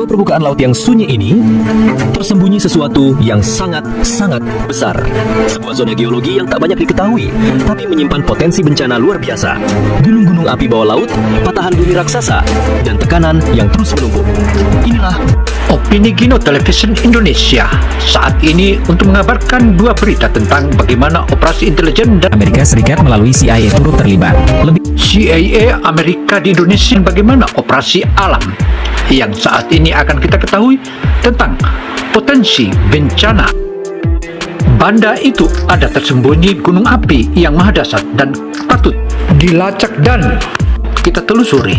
bawah permukaan laut yang sunyi ini, tersembunyi sesuatu yang sangat-sangat besar. Sebuah zona geologi yang tak banyak diketahui, tapi menyimpan potensi bencana luar biasa. Gunung-gunung api bawah laut, patahan bumi raksasa, dan tekanan yang terus menumpuk. Inilah Opini Gino Television Indonesia saat ini untuk mengabarkan dua berita tentang bagaimana operasi intelijen dan Amerika Serikat melalui CIA turut terlibat. CIA Amerika di Indonesia, bagaimana operasi alam yang saat ini akan kita ketahui tentang potensi bencana. Banda itu ada tersembunyi gunung api yang maha dahsyat dan patut dilacak dan kita telusuri.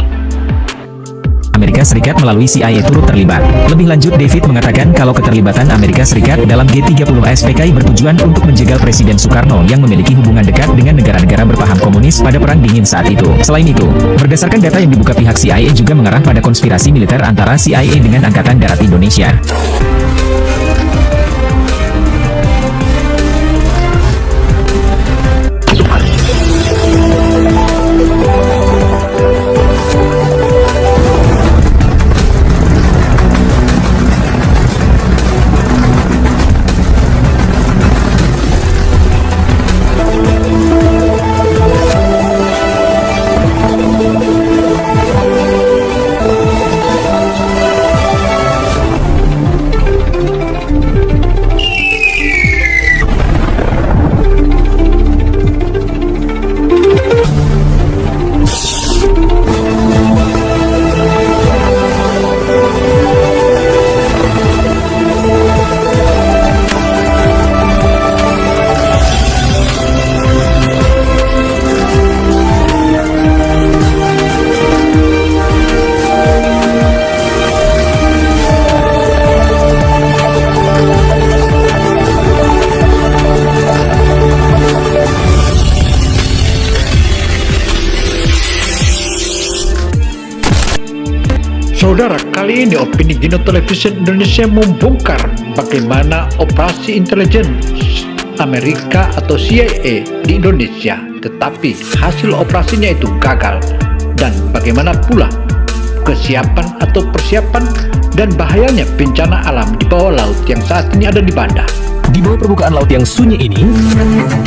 Amerika Serikat melalui CIA turut terlibat. Lebih lanjut, David mengatakan kalau keterlibatan Amerika Serikat dalam G30 SPKI bertujuan untuk menjegal Presiden Soekarno yang memiliki hubungan dekat dengan negara-negara berpaham komunis pada Perang Dingin saat itu. Selain itu, berdasarkan data yang dibuka pihak CIA juga mengarah pada konspirasi militer antara CIA dengan Angkatan Darat Indonesia. Saudara, kali ini Opini Gino Television Indonesia membongkar bagaimana operasi intelijen Amerika atau CIA di Indonesia, tetapi hasil operasinya itu gagal, dan bagaimana pula kesiapan atau persiapan dan bahayanya bencana alam di bawah laut yang saat ini ada di Banda. di bawah permukaan laut yang sunyi ini,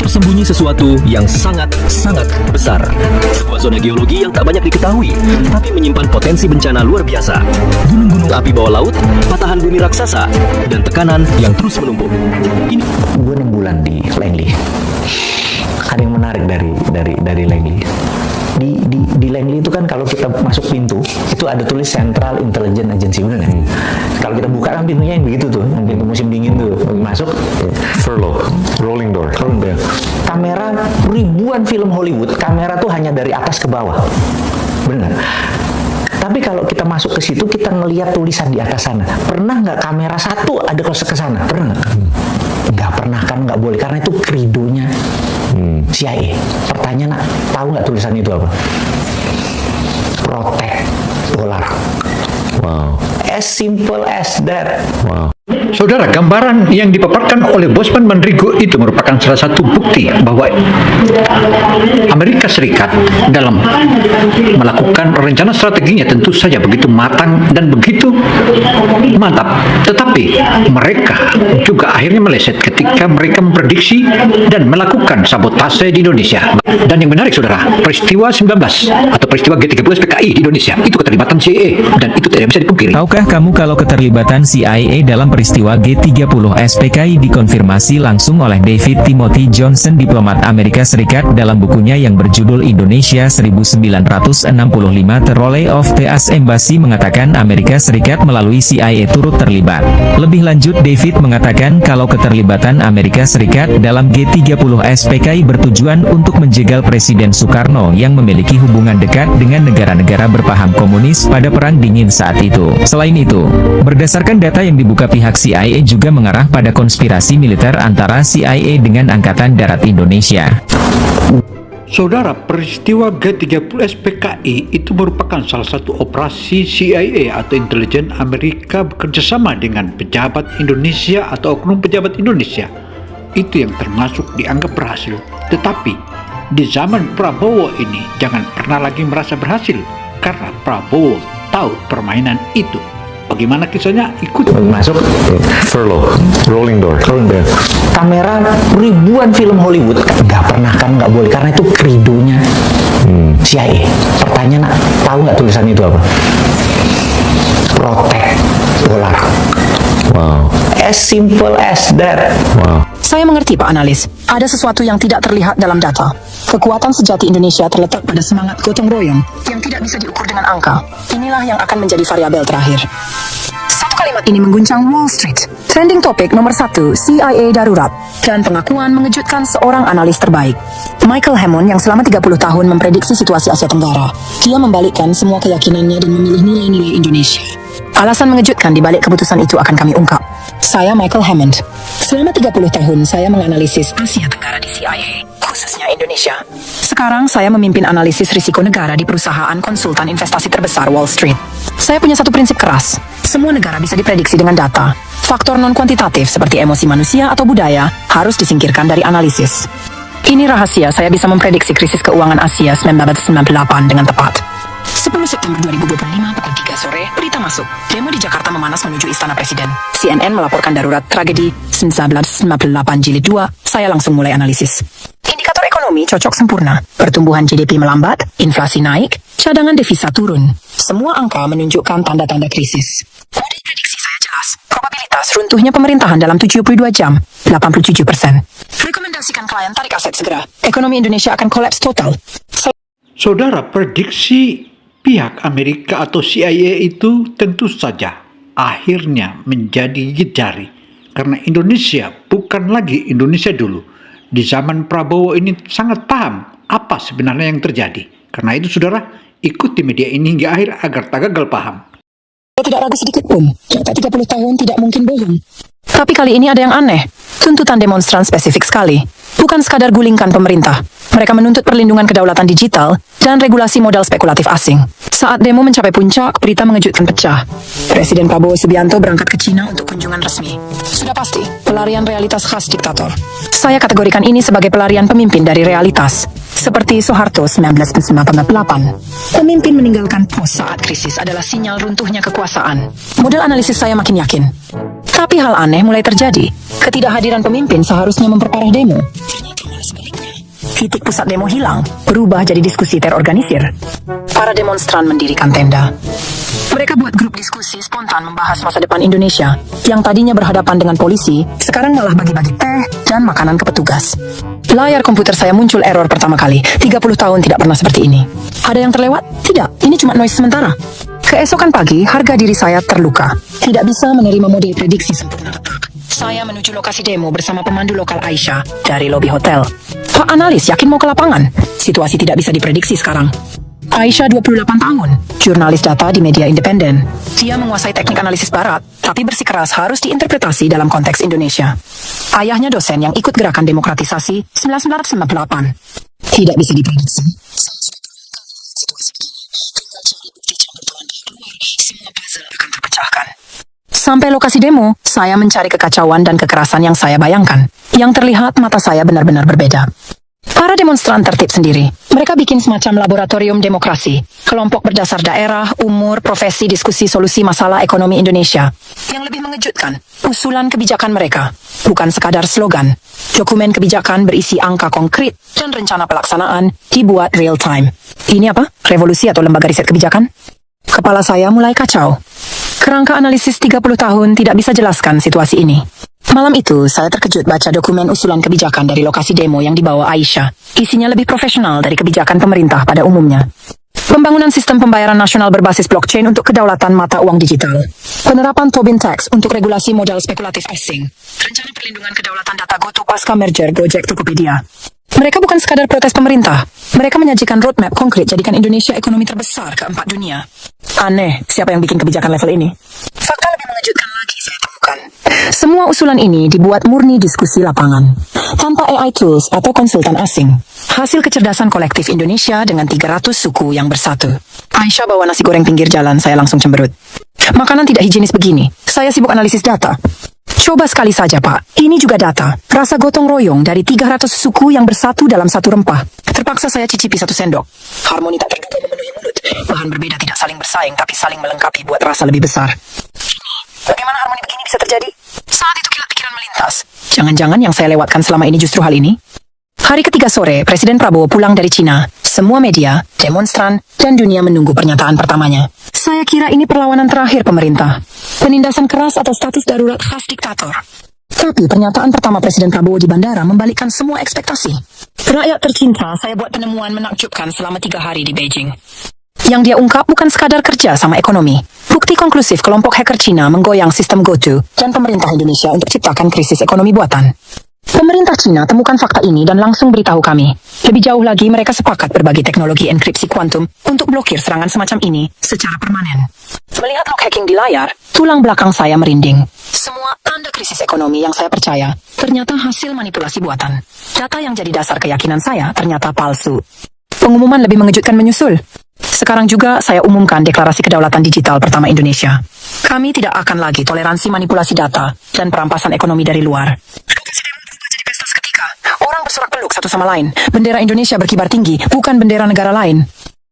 tersembunyi sesuatu yang sangat-sangat besar. Sebuah zona geologi yang tak banyak diketahui, tapi menyimpan potensi bencana luar biasa. Gunung-gunung api bawah laut, patahan bumi raksasa, dan tekanan yang terus menumpuk. Ini gue 6 bulan di Langley. Ada yang menarik dari Langley. Di Langley itu kan kalau kita masuk pintu itu ada tulis Central Intelligence Agency, bener nggak? Kalau kita buka kan pintunya yang begitu tuh, yang pintu musim dingin tuh masuk. Furlough, rolling door. Kamera ribuan film Hollywood, kamera tuh hanya dari atas ke bawah, benar. Tapi kalau kita masuk ke situ, kita ngelihat tulisan di atas sana. Pernah nggak kamera satu ada ke sana? Pernah nggak? Nggak pernah kan, nggak boleh, karena itu kredonya CIA. Pertanyaan, tahu nggak tulisan itu apa? Protect dollar. Wow. As simple as that. Wow. Saudara, gambaran yang dipaparkan oleh Bosman Mandrigo itu merupakan salah satu bukti bahwa Amerika Serikat dalam melakukan rencana strateginya tentu saja begitu matang dan begitu mantap. Tetapi mereka juga akhirnya meleset ketika mereka memprediksi dan melakukan sabotase di Indonesia. Dan yang menarik, saudara, peristiwa 19 atau peristiwa G30 PKI di Indonesia itu keterlibatan CIA, dan itu tidak bisa dipungkiri. Tahukah kamu kalau keterlibatan CIA dalam peristiwa G30 SPKI dikonfirmasi langsung oleh David Timothy Johnson, diplomat Amerika Serikat, dalam bukunya yang berjudul Indonesia 1945 The Role of the US Embassy, mengatakan Amerika Serikat melalui CIA turut terlibat. Lebih lanjut, David mengatakan kalau keterlibatan Amerika Serikat dalam G30 SPKI bertujuan untuk menjegal Presiden Soekarno yang memiliki hubungan dekat dengan negara-negara berpaham komunis pada Perang Dingin saat itu. Selain itu, berdasarkan data yang dibuka pihak CIA juga mengarah pada konspirasi militer antara CIA dengan Angkatan Darat Indonesia. Saudara, peristiwa G30 SPKI itu merupakan salah satu operasi CIA atau intelijen Amerika bekerjasama dengan pejabat Indonesia atau oknum pejabat Indonesia. Itu yang termasuk dianggap berhasil. Tetapi di zaman Prabowo ini jangan pernah lagi merasa berhasil, karena Prabowo tahu permainan itu. Bagaimana kisahnya? Ikut. Masuk. Furlough. Rolling door. Kamera ribuan film Hollywood nggak boleh karena itu kredonya CIA. Pertanyaan, tahu nggak tulisan itu apa? Protect dolar. Wow. As simple as that. Wow. Saya mengerti, Pak Analis. Ada sesuatu yang tidak terlihat dalam data. Kekuatan sejati Indonesia terletak pada semangat gotong royong yang tidak bisa diukur dengan angka. Inilah yang akan menjadi variabel terakhir. Satu kalimat ini mengguncang Wall Street. Trending topik nomor 1, CIA darurat. Dan pengakuan mengejutkan seorang analis terbaik. Michael Hammond yang selama 30 tahun memprediksi situasi Asia Tenggara. Dia membalikkan semua keyakinannya dan memilih nilai-nilai Indonesia. Alasan mengejutkan di balik keputusan itu akan kami ungkap. Saya Michael Hammond. Selama 30 tahun saya menganalisis Asia Tenggara di CIA, khususnya Indonesia. Sekarang saya memimpin analisis risiko negara di perusahaan konsultan investasi terbesar Wall Street. Saya punya satu prinsip keras. Semua negara bisa diprediksi dengan data. Faktor non-kuantitatif seperti emosi manusia atau budaya harus disingkirkan dari analisis. Ini rahasia saya bisa memprediksi krisis keuangan Asia 1998 dengan tepat. 10 September 2025 pukul 3 sore, berita masuk. Demo di Jakarta memanas menuju Istana Presiden. CNN melaporkan darurat tragedi 1998 jilid 2. Saya langsung mulai analisis. Indikator ekonomi cocok sempurna. Pertumbuhan GDP melambat, inflasi naik, cadangan devisa turun. Semua angka menunjukkan tanda-tanda krisis. Model prediksi saya jelas. Probabilitas runtuhnya pemerintahan dalam 72 jam, 87%. Rekomendasikan klien tarik aset segera. Ekonomi Indonesia akan kolaps total. Saudara, prediksi pihak Amerika atau CIA itu tentu saja akhirnya menjadi jejari. Karena Indonesia bukan lagi Indonesia dulu. Di zaman Prabowo ini sangat paham apa sebenarnya yang terjadi. Karena itu saudara, ikuti media ini hingga akhir agar tak gagal paham. Saya tidak ragu sedikit pun. Data 30 tahun tidak mungkin bohong. Tapi kali ini ada yang aneh. Tuntutan demonstran spesifik sekali. Bukan sekadar gulingkan pemerintah. Mereka menuntut perlindungan kedaulatan digital dan regulasi modal spekulatif asing. Saat demo mencapai puncak, berita mengejutkan pecah. Presiden Prabowo Subianto berangkat ke Cina untuk kunjungan resmi. Sudah pasti, pelarian realitas khas diktator. Saya kategorikan ini sebagai pelarian pemimpin dari realitas. Seperti Soeharto 1998. Pemimpin meninggalkan pos saat krisis adalah sinyal runtuhnya kekuasaan. Model analisis saya makin yakin. Tapi hal aneh mulai terjadi. Ketidakhadiran pemimpin seharusnya memperparah demo. Ternyata malah sebaliknya. Titik pusat demo hilang, berubah jadi diskusi terorganisir. Para demonstran mendirikan tenda. Mereka buat grup diskusi spontan membahas masa depan Indonesia. Yang tadinya berhadapan dengan polisi, sekarang malah bagi-bagi teh dan makanan ke petugas. Layar komputer saya muncul error pertama kali. 30 tahun tidak pernah seperti ini. Ada yang terlewat? Tidak, ini cuma noise sementara. Keesokan pagi, harga diri saya terluka. Tidak bisa menerima model prediksi sempurna retak. Saya menuju lokasi demo bersama pemandu lokal Aisyah dari lobi hotel. Pak Analis yakin mau ke lapangan? Situasi tidak bisa diprediksi sekarang. Aisyah 28 tahun, jurnalis data di media independen. Dia menguasai teknik analisis barat, tapi bersikeras harus diinterpretasi dalam konteks Indonesia. Ayahnya dosen yang ikut gerakan demokratisasi 1998. Tidak bisa diprediksi. Situasi begini, tinggal cari bukti campur tangan keluar, semua puzzle akan terpecahkan. Sampai lokasi demo, saya mencari kekacauan dan kekerasan yang saya bayangkan. Yang terlihat mata saya benar-benar berbeda. Para demonstran tertib sendiri. Mereka bikin semacam laboratorium demokrasi. Kelompok berdasar daerah, umur, profesi, diskusi solusi masalah ekonomi Indonesia. Yang lebih mengejutkan, usulan kebijakan mereka. Bukan sekadar slogan. Dokumen kebijakan berisi angka konkret dan rencana pelaksanaan dibuat real time. Ini apa? Revolusi atau lembaga riset kebijakan? Kepala saya mulai kacau. Kerangka analisis 30 tahun tidak bisa jelaskan situasi ini. Malam itu, saya terkejut baca dokumen usulan kebijakan dari lokasi demo yang dibawa Aisyah. Isinya lebih profesional dari kebijakan pemerintah pada umumnya. Pembangunan sistem pembayaran nasional berbasis blockchain untuk kedaulatan mata uang digital. Penerapan Tobin Tax untuk regulasi modal spekulatif asing. Rencana perlindungan kedaulatan data GoTo pasca merger Gojek Tokopedia. Mereka bukan sekadar protes pemerintah. Mereka menyajikan roadmap konkret jadikan Indonesia ekonomi terbesar keempat dunia. Aneh, siapa yang bikin kebijakan level ini? Fakta lebih mengejutkan lagi saya temukan. Semua usulan ini dibuat murni diskusi lapangan. Tanpa AI tools atau konsultan asing. Hasil kecerdasan kolektif Indonesia dengan 300 suku yang bersatu. Aisyah bawa nasi goreng pinggir jalan, saya langsung cemberut. Makanan tidak higienis begini. Saya sibuk analisis data. Coba sekali saja, Pak. Ini juga data. Rasa gotong royong dari 300 suku yang bersatu dalam satu rempah. Terpaksa saya cicipi 1 sendok. Harmoni tak terduga memenuhi mulut. Bahan berbeda tidak saling bersaing, tapi saling melengkapi buat rasa lebih besar. Bagaimana harmoni begini bisa terjadi? Saat itu kilat pikiran melintas. Jangan-jangan yang saya lewatkan selama ini justru hal ini? Hari ketiga sore, Presiden Prabowo pulang dari Cina. Semua media, demonstran, dan dunia menunggu pernyataan pertamanya. Saya kira ini perlawanan terakhir pemerintah. Penindasan keras atau status darurat khas diktator. Tapi pernyataan pertama Presiden Prabowo di bandara membalikkan semua ekspektasi. Rakyat tercinta, saya buat penemuan menakjubkan selama 3 hari di Beijing. Yang dia ungkap bukan sekadar kerja sama ekonomi. Bukti konklusif kelompok hacker Cina menggoyang sistem GoTo dan pemerintah Indonesia untuk ciptakan krisis ekonomi buatan. Pemerintah Cina temukan fakta ini dan langsung beritahu kami. Lebih jauh lagi, mereka sepakat berbagi teknologi enkripsi kuantum untuk blokir serangan semacam ini secara permanen. Melihat log hacking di layar, tulang belakang saya merinding. Semua tanda krisis ekonomi yang saya percaya ternyata hasil manipulasi buatan. Data yang jadi dasar keyakinan saya ternyata palsu. Pengumuman lebih mengejutkan menyusul. Sekarang juga saya umumkan deklarasi kedaulatan digital pertama Indonesia. Kami tidak akan lagi toleransi manipulasi data dan perampasan ekonomi dari luar. Jadi pesta seketika. Orang bersorak peluk satu sama lain. Bendera Indonesia berkibar tinggi, bukan bendera negara lain.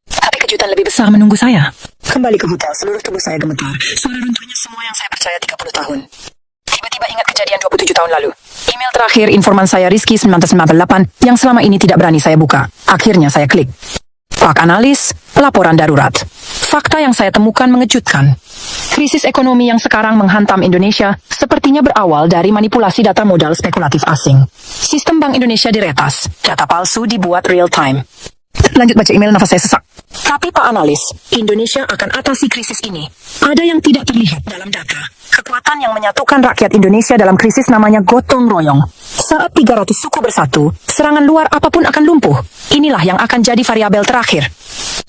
Tapi kejutan lebih besar menunggu saya. Kembali ke hotel, seluruh tubuh saya gemetar. Suara runtuhnya semua yang saya percaya 30 tahun. Tiba-tiba ingat kejadian 27 tahun lalu. Email terakhir informan saya Rizky 1998 yang selama ini tidak berani saya buka. Akhirnya saya klik. Pak analis, laporan darurat. Fakta yang saya temukan mengejutkan. Krisis ekonomi yang sekarang menghantam Indonesia sepertinya berawal dari manipulasi data modal spekulatif asing. Sistem Bank Indonesia diretas, data palsu dibuat real time. Lanjut baca email, nafas saya sesak. Tapi Pak Analis, Indonesia akan atasi krisis ini. Ada yang tidak terlihat dalam data. Kekuatan yang menyatukan rakyat Indonesia dalam krisis namanya gotong royong. Saat 300 suku bersatu, serangan luar apapun akan lumpuh. Inilah yang akan jadi variabel terakhir.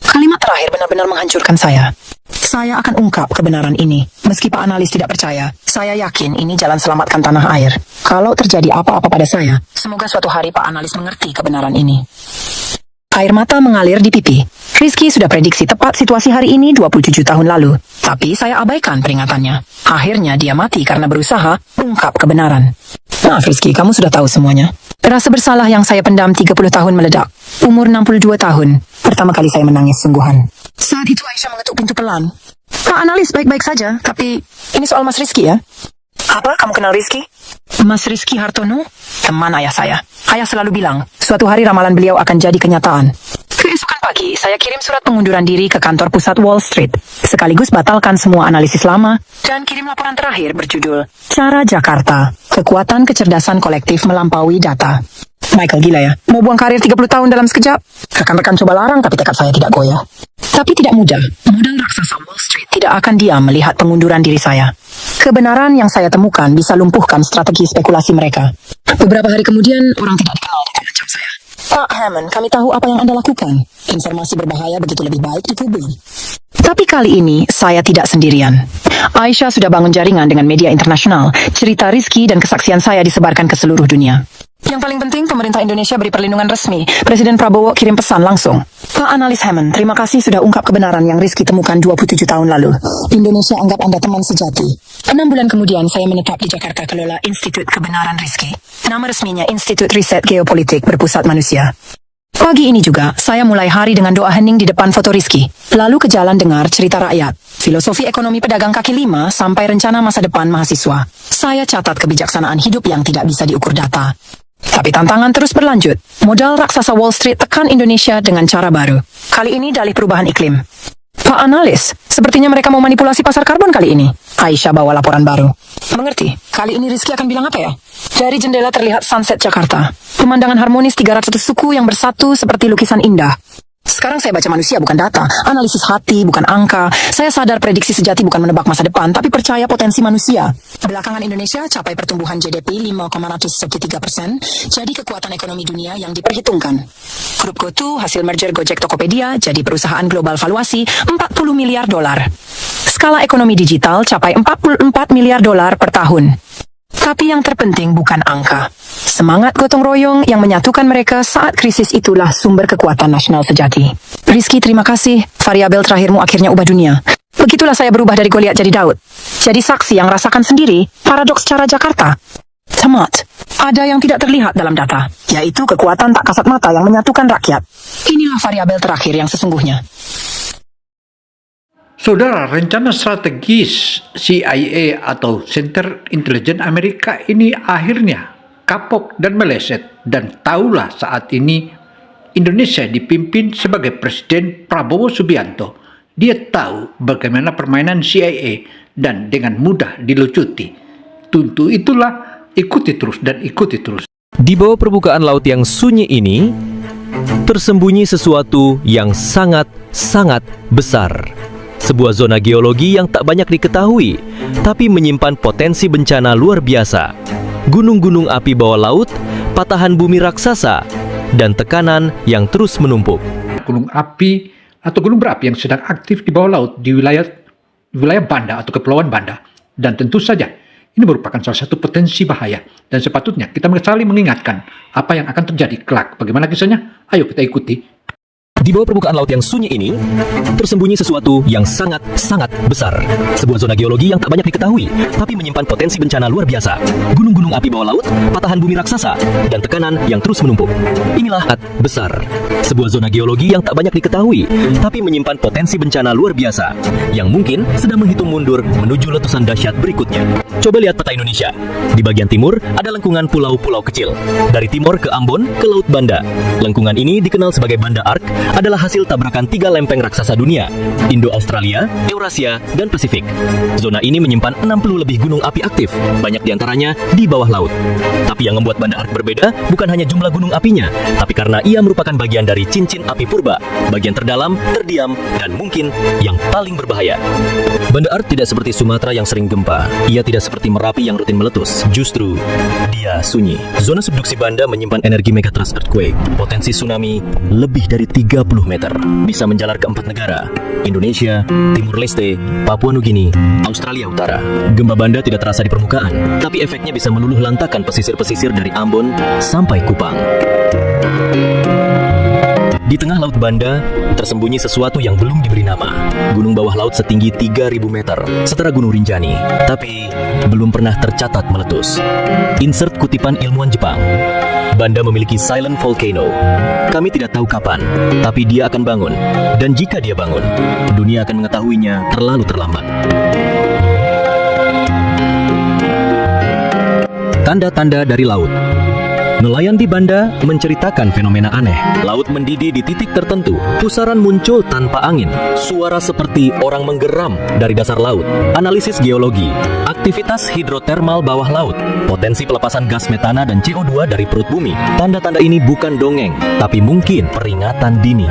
Kalimat terakhir benar-benar menghancurkan saya. Saya akan ungkap kebenaran ini. Meski Pak Analis tidak percaya, saya yakin ini jalan selamatkan tanah air. Kalau terjadi apa-apa pada saya, semoga suatu hari Pak Analis mengerti kebenaran ini. Air mata mengalir di pipi. Rizky sudah prediksi tepat situasi hari ini 27 tahun lalu. Tapi saya abaikan peringatannya. Akhirnya dia mati karena berusaha ungkap kebenaran. Maaf Rizky, kamu sudah tahu semuanya. Rasa bersalah yang saya pendam 30 tahun meledak. Umur 62 tahun. Pertama kali saya menangis sungguhan. Saat itu Aisyah mengetuk pintu pelan. Pak Analis baik-baik saja, tapi ini soal Mas Rizky ya? Apa? Kamu kenal Rizky? Mas Rizky Hartono? Teman ayah saya. Ayah selalu bilang, suatu hari ramalan beliau akan jadi kenyataan. Keesokan pagi, saya kirim surat pengunduran diri ke kantor pusat Wall Street. Sekaligus batalkan semua analisis lama dan kirim laporan terakhir berjudul Cara Jakarta, Kekuatan Kecerdasan Kolektif Melampaui Data. Michael gila ya, mau buang karir 30 tahun dalam sekejap. Rekan-rekan coba larang, tapi tekad saya tidak goyah. Tapi tidak mudah, modal raksasa Wall Street tidak akan diam melihat pengunduran diri saya. Kebenaran yang saya temukan bisa lumpuhkan strategi spekulasi mereka. Beberapa hari kemudian, orang tidak dikenal mengancam saya. Pak Hammond, kami tahu apa yang Anda lakukan. Informasi berbahaya begitu lebih baik dikubur. Tapi kali ini, saya tidak sendirian. Aisyah sudah bangun jaringan dengan media internasional. Cerita Rizky dan kesaksian saya disebarkan ke seluruh dunia. Yang paling penting, pemerintah Indonesia beri perlindungan resmi. Presiden Prabowo kirim pesan langsung. Pak Analis Hammond, terima kasih sudah ungkap kebenaran yang Rizky temukan 27 tahun lalu. Indonesia anggap Anda teman sejati. 6 bulan kemudian, saya menetap di Jakarta kelola Institut Kebenaran Rizky. Nama resminya Institut Riset Geopolitik Berpusat Manusia. Pagi ini juga, saya mulai hari dengan doa hening di depan foto Rizky. Lalu ke jalan dengar cerita rakyat. Filosofi ekonomi pedagang kaki lima sampai rencana masa depan mahasiswa. Saya catat kebijaksanaan hidup yang tidak bisa diukur data. Tapi tantangan terus berlanjut. Modal raksasa Wall Street tekan Indonesia dengan cara baru. Kali ini dalih perubahan iklim. Pak Analis, sepertinya mereka mau manipulasi pasar karbon kali ini. Aisyah bawa laporan baru. Mengerti? Kali ini Rizky akan bilang apa ya? Dari jendela terlihat sunset Jakarta. Pemandangan harmonis 300 suku yang bersatu seperti lukisan indah. Sekarang saya baca manusia bukan data, analisis hati bukan angka. Saya sadar prediksi sejati bukan menebak masa depan, tapi percaya potensi manusia. Belakangan Indonesia capai pertumbuhan GDP 5,113%, jadi kekuatan ekonomi dunia yang diperhitungkan. Grup GoTo hasil merger Gojek Tokopedia jadi perusahaan global valuasi 40 miliar dolar. Skala ekonomi digital capai 44 miliar dolar per tahun. Tapi yang terpenting bukan angka. Semangat gotong royong yang menyatukan mereka saat krisis itulah sumber kekuatan nasional sejati. Rizky, terima kasih. Variabel terakhirmu akhirnya ubah dunia. Begitulah saya berubah dari Goliat jadi Daud. Jadi saksi yang rasakan sendiri paradoks cara Jakarta. Tamat. Ada yang tidak terlihat dalam data, yaitu kekuatan tak kasat mata yang menyatukan rakyat. Inilah variabel terakhir yang sesungguhnya. Saudara, rencana strategis CIA atau Center Intelijen Amerika ini akhirnya kapok dan meleset. Dan tahulah saat ini Indonesia dipimpin sebagai Presiden Prabowo Subianto. Dia tahu bagaimana permainan CIA dan dengan mudah dilucuti. Tentu itulah ikuti terus dan ikuti terus. Di bawah permukaan laut yang sunyi ini, tersembunyi sesuatu yang sangat-sangat besar. Sebuah zona geologi yang tak banyak diketahui, tapi menyimpan potensi bencana luar biasa. Gunung-gunung api bawah laut, patahan bumi raksasa, dan tekanan yang terus menumpuk. Gunung api atau gunung berapi yang sedang aktif di bawah laut di wilayah Banda atau Kepulauan Banda. Dan tentu saja, ini merupakan salah satu potensi bahaya. Dan sepatutnya kita saling mengingatkan apa yang akan terjadi kelak. Bagaimana kisahnya? Ayo kita ikuti. Di bawah permukaan laut yang sunyi ini, tersembunyi sesuatu yang sangat-sangat besar. Sebuah zona geologi yang tak banyak diketahui, tapi menyimpan potensi bencana luar biasa. Gunung-gunung api bawah laut, patahan bumi raksasa, dan tekanan yang terus menumpuk. Inilah besar. Sebuah zona geologi yang tak banyak diketahui, tapi menyimpan potensi bencana luar biasa, yang mungkin sedang menghitung mundur menuju letusan dahsyat berikutnya. Coba lihat peta Indonesia. Di bagian timur, ada lengkungan pulau-pulau kecil. Dari timur ke Ambon, ke Laut Banda. Lengkungan ini dikenal sebagai Banda Arc, adalah hasil tabrakan 3 lempeng raksasa dunia, Indo-Australia, Eurasia, dan Pasifik. Zona ini menyimpan 60 lebih gunung api aktif, banyak diantaranya di bawah laut. Tapi yang membuat Banda Arc berbeda bukan hanya jumlah gunung apinya, tapi karena ia merupakan bagian dari cincin api purba, bagian terdalam, terdiam, dan mungkin yang paling berbahaya. Banda Arc tidak seperti Sumatera yang sering gempa, ia tidak seperti Merapi yang rutin meletus, justru dia sunyi. Zona subduksi Banda menyimpan energi megatrust earthquake, potensi tsunami lebih dari 30 meter, bisa menjalar ke 4 negara, Indonesia, Timur Leste, Papua Nugini, Australia Utara. Gempa Banda tidak terasa di permukaan, tapi efeknya bisa meluluh lantakan pesisir-pesisir dari Ambon sampai Kupang. Di tengah Laut Banda, tersembunyi sesuatu yang belum diberi nama. Gunung bawah laut setinggi 3.000 meter, setara Gunung Rinjani, tapi belum pernah tercatat meletus. Insert kutipan ilmuwan Jepang. Banda memiliki silent volcano. Kami tidak tahu kapan, tapi dia akan bangun. Dan jika dia bangun, dunia akan mengetahuinya terlalu terlambat. Tanda-tanda dari laut. Nelayan di Banda menceritakan fenomena aneh. Laut mendidih di titik tertentu. Pusaran muncul tanpa angin. Suara seperti orang menggeram dari dasar laut. Analisis geologi. Aktivitas hidrotermal bawah laut. Potensi pelepasan gas metana dan CO2 dari perut bumi. Tanda-tanda ini bukan dongeng, tapi mungkin peringatan dini.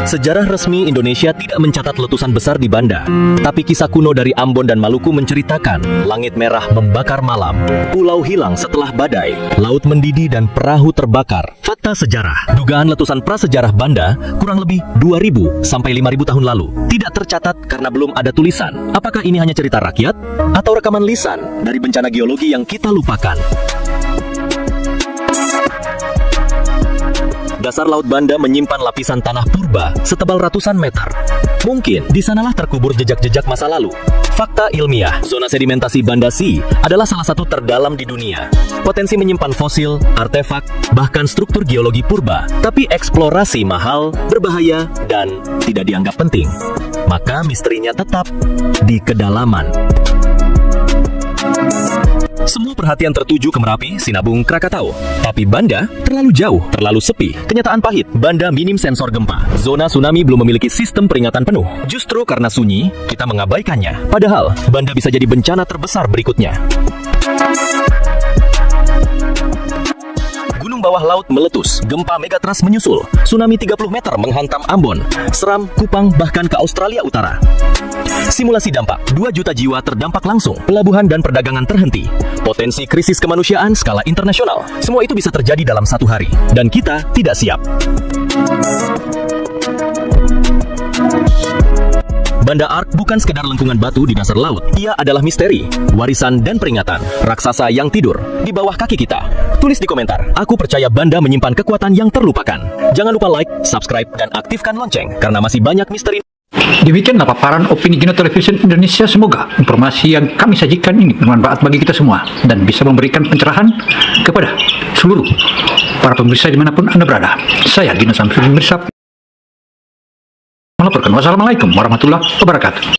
Sejarah resmi Indonesia tidak mencatat letusan besar di Banda, tapi kisah kuno dari Ambon dan Maluku menceritakan langit merah membakar malam, pulau hilang setelah badai, laut mendidih dan perahu terbakar. Fakta sejarah, dugaan letusan prasejarah Banda kurang lebih 2.000 sampai 5.000 tahun lalu. Tidak tercatat karena belum ada tulisan. Apakah ini hanya cerita rakyat atau rekaman lisan dari bencana geologi yang kita lupakan? Dasar Laut Banda menyimpan lapisan tanah purba setebal ratusan meter. Mungkin di sanalah terkubur jejak-jejak masa lalu. Fakta ilmiah, zona sedimentasi Banda Sea adalah salah satu terdalam di dunia. Potensi menyimpan fosil, artefak, bahkan struktur geologi purba. Tapi eksplorasi mahal, berbahaya, dan tidak dianggap penting. Maka misterinya tetap di kedalaman. Semua perhatian tertuju ke Merapi, Sinabung, Krakatau. Tapi Banda terlalu jauh, terlalu sepi. Kenyataan pahit, Banda minim sensor gempa. Zona tsunami belum memiliki sistem peringatan penuh. Justru karena sunyi, kita mengabaikannya. Padahal, Banda bisa jadi bencana terbesar berikutnya. Gunung bawah laut meletus, gempa megatrust menyusul, tsunami 30 meter menghantam Ambon, Seram, Kupang, bahkan ke Australia Utara. Simulasi dampak, 2 juta jiwa terdampak langsung, pelabuhan dan perdagangan terhenti, potensi krisis kemanusiaan skala internasional. Semua itu bisa terjadi dalam 1 hari, dan kita tidak siap. Banda Arc bukan sekedar lengkungan batu di dasar laut. Ia adalah misteri, warisan dan peringatan. Raksasa yang tidur di bawah kaki kita. Tulis di komentar, aku percaya Banda menyimpan kekuatan yang terlupakan. Jangan lupa like, subscribe, dan aktifkan lonceng, karena masih banyak misteri. Demikianlah paparan opini Gino Television Indonesia. Semoga informasi yang kami sajikan ini bermanfaat bagi kita semua dan bisa memberikan pencerahan kepada seluruh para pemirsa dimanapun Anda berada. Saya Gino Samsudin Mirsab melaporkan. Wassalamualaikum warahmatullahi wabarakatuh.